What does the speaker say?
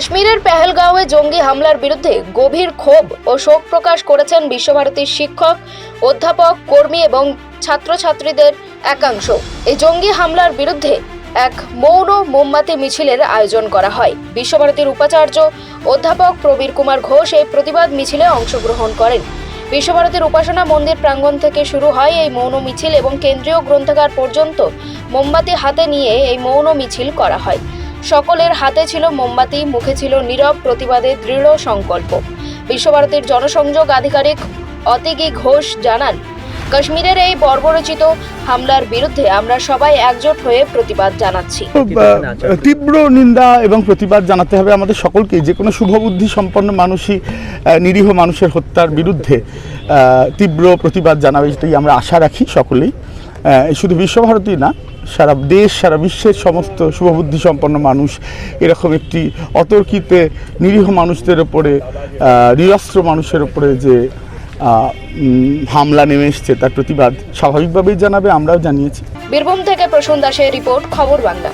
কাশ্মীরের পেহেলগাঁওয়ে জঙ্গি হামলার বিরুদ্ধে গভীর ক্ষোভ ও শোক প্রকাশ করেছেন বিশ্বভারতীর শিক্ষক, অধ্যাপক, কর্মী এবং ছাত্রছাত্রীদের একাংশ। এই জঙ্গি হামলার বিরুদ্ধে এক মৌন মোমবাতি মিছিলের আয়োজন করা হয়। বিশ্বভারতীর উপাচার্য অধ্যাপক প্রবীর কুমার ঘোষ এই প্রতিবাদ মিছিলে অংশগ্রহণ করেন। বিশ্বভারতীর উপাসনা মন্দির প্রাঙ্গণ থেকে শুরু হয় এই মৌন মিছিল এবং কেন্দ্রীয় গ্রন্থাগার পর্যন্ত মোমবাতি হাতে নিয়ে এই মৌন মিছিল করা হয়। সকলের হাতে ছিল মোমবাতি, মুখে ছিল নীরব প্রতিবাদের দৃঢ় সংকল্প। বিশ্বভারতীর জনসংযোগ আধিকারিক অতিগি ঘোষ জানান, কাশ্মীরের এই বর্বরোচিত হামলার বিরুদ্ধে আমরা সবাই একজোট হয়ে প্রতিবাদ জানাচ্ছি। তীব্র নিন্দা এবং প্রতিবাদ জানাতে হবে আমাদের সকলকে। যে কোনো শুভবুদ্ধি সম্পন্ন মানুষই নিরীহ মানুষের হত্যার বিরুদ্ধে তীব্র প্রতিবাদ জানাবে, এটাই আমরা আশা রাখি সকলেই। শুধু বিশ্বভারতী না, সারা দেশ, সারা বিশ্বের সমস্ত শুভবুদ্ধি সম্পন্ন মানুষ এরকম একটি অতর্কিতে নিরীহ মানুষদের ওপরে, নিরস্ত্র মানুষের ওপরে যে হামলা নেমে এসছে তার প্রতিবাদ স্বাভাবিকভাবেই জানাবে, আমরাও জানিয়েছি। বীরভূম থেকে প্রসূন দাসের রিপোর্ট, খবর বাংলা।